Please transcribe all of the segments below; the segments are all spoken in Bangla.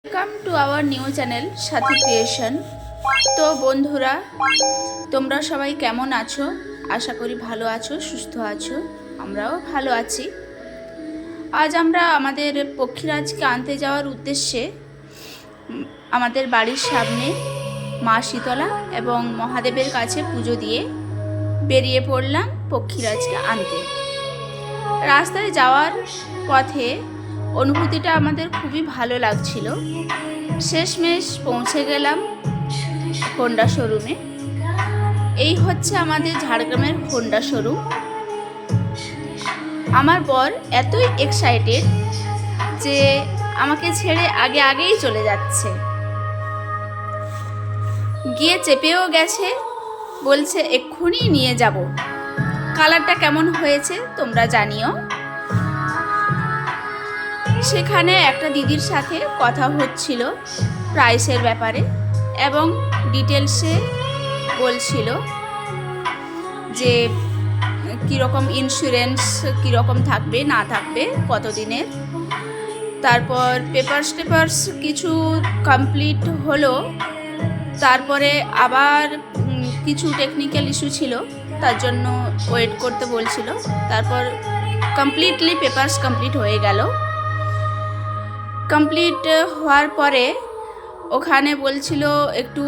Welcome to our new channel Sathi creation. তো বন্ধুরা, তোমরা সবাই কেমন আছো? আশা করি ভালো আছো, সুস্থ আছো। আমরাও ভালো আছি। আজ আমরা আমাদের পক্ষীরাজকে আনতে যাওয়ার উদ্দেশ্যে আমাদের বাড়ির সামনে মা শীতলা এবং মহাদেবের কাছে পুজো দিয়ে বেরিয়ে পড়লাম পক্ষীরাজকে আনতে। রাস্তায় যাওয়ার পথে অনুভূতিটা আমাদের খুবই ভালো লাগছিল। শেষমেশ পৌঁছে গেলাম হোন্ডা শোরুমে। এই হচ্ছে আমাদের ঝাড়গ্রামের হোন্ডা শোরুম। আমার বর এতই এক্সাইটেড যে আমাকে ছেড়ে আগেই চলে যাচ্ছে। গিয়ে চেপেও গেছে, বলছে এক্ষুনি নিয়ে যাব। কালারটা কেমন হয়েছে তোমরা জানিও। সেখানে একটা দিদির সাথে কথা হচ্ছিল প্রাইসের ব্যাপারে এবং ডিটেলসে বলছিল যে কীরকম ইন্স্যুরেন্স কীরকম থাকবে না থাকবে, কতদিনের। তারপর পেপারস কিছু কমপ্লিট হলো, তারপরে আবার কিছু টেকনিক্যাল ইস্যু ছিল, তার জন্য ওয়েট করতে বলছিল। তারপর কমপ্লিটলি পেপারস কমপ্লিট হয়ে গেল। কমপ্লিট হওয়ার পরে ওখানে বলছিল একটু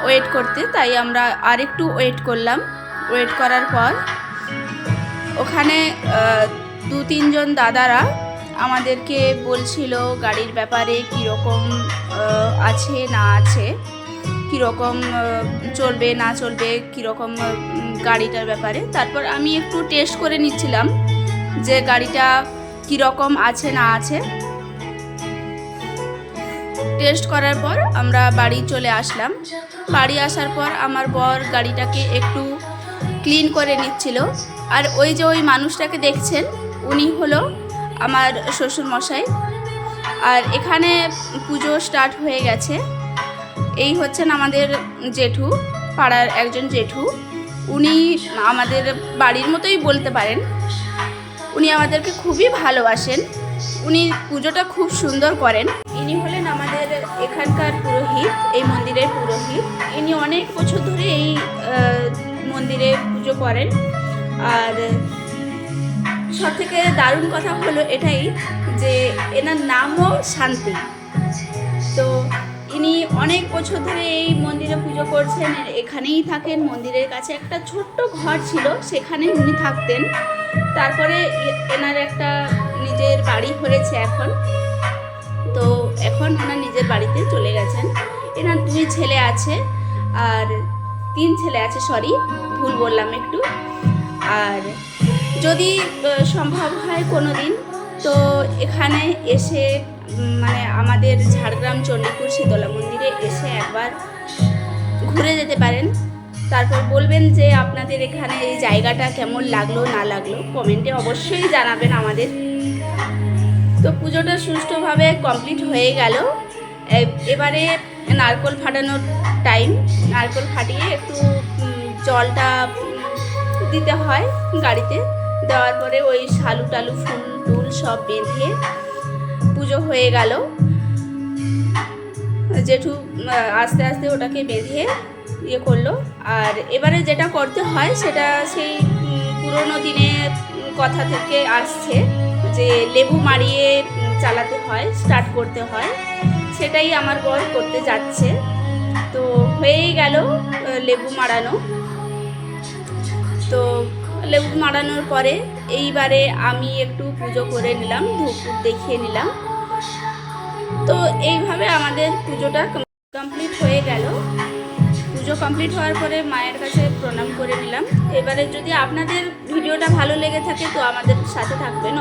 ওয়েট করতে, তাই আমরা আর একটু ওয়েট করলাম। ওয়েট করার পর ওখানে 2-3 জন দাদারা আমাদেরকে বলছিল গাড়ির ব্যাপারে কীরকম আছে না আছে, কীরকম চলবে না চলবে, কীরকম গাড়িটার ব্যাপারে। তারপর আমি একটু টেস্ট করে নিচ্ছিলাম যে গাড়িটা কীরকম আছে না আছে। টেস্ট করার পর আমরা বাড়ি চলে আসলাম। বাড়ি আসার পর আমার বর গাড়িটাকে একটু ক্লিন করে নিচ্ছিল। আর ওই যে ওই মানুষটাকে দেখছেন, উনি হলো আমার শ্বশুরমশাই। আর এখানে পুজো স্টার্ট হয়ে গেছে। এই হচ্ছেন আমাদের জেঠু, পাড়ার একজন জেঠু। উনি আমাদের বাড়ির মতোই বলতে পারেন। উনি আমাদেরকে খুবই ভালোবাসেন। উনি পুজোটা খুব সুন্দর করেন। ইনি হলেন আমাদের এখানকার পুরোহিত, এই মন্দিরের পুরোহিত। ইনি অনেক বছর ধরে এই মন্দিরে পুজো করেন। আর সবথেকে দারুণ কথা হলো এটাই যে এনার নামও শান্তি। তো ইনি অনেক বছর ধরে এই মন্দিরে পুজো করছেন, এখানেই থাকেন। মন্দিরের কাছে একটা ছোট্ট ঘর ছিল, সেখানে উনি থাকতেন। তারপরে এনার একটা নিজের বাড়ি হয়েছে এখন। তো এখন ওনার নিজের বাড়িতে চলে গেছেন। এনার 2 ছেলে আছে, আর 3 ছেলে আছে, সরি ভুল বললাম একটু। আর যদি সম্ভব হয় কোনো দিন, তো এখানে এসে মানে আমাদের ঝাড়গ্রাম চণ্ডীপুর শীতলা মন্দিরে এসে একবার ঘুরে যেতে পারেন। তারপর বলবেন যে আপনাদের এখানে এই জায়গাটা কেমন লাগলো না লাগলো, কমেন্টে অবশ্যই জানাবেন আমাদের। তো পুজোটা সুষ্ঠুভাবে কমপ্লিট হয়ে গেল। এবারে নারকেল ফাটানোর টাইম। নারকেল ফাটিয়ে একটু জলটা দিতে হয় গাড়িতে। দেওয়ার পরে ওই শালু টালু ফুল টুল সব বেঁধে পুজো হয়ে গেল। জেঠু আস্তে আস্তে ওটাকে বেঁধে ইয়ে করলো। আর এবারে যেটা করতে হয় সেটা সেই পুরোনো দিনের কথা থেকে আসছে, যে লেবু মারিয়ে চালাতে হয়, স্টার্ট করতে হয়। সেটাই আমার বর করতে যাচ্ছে। তো হয়েই গেল লেবু মারানো। তো লেবু মারানোর পরে এইবারে আমি একটু পুজো করে নিলাম, ধূপ দেখিয়ে নিলাম। তো এইভাবে আমাদের পুজোটা কমপ্লিট হয়ে গেল। পুজো কমপ্লিট হওয়ার পরে মায়ের কাছে প্রণাম করে নিলাম। এবারে যদি আপনাদের ভিডিওটা ভালো লেগে থাকে তো আমাদের সাথে থাকবেন।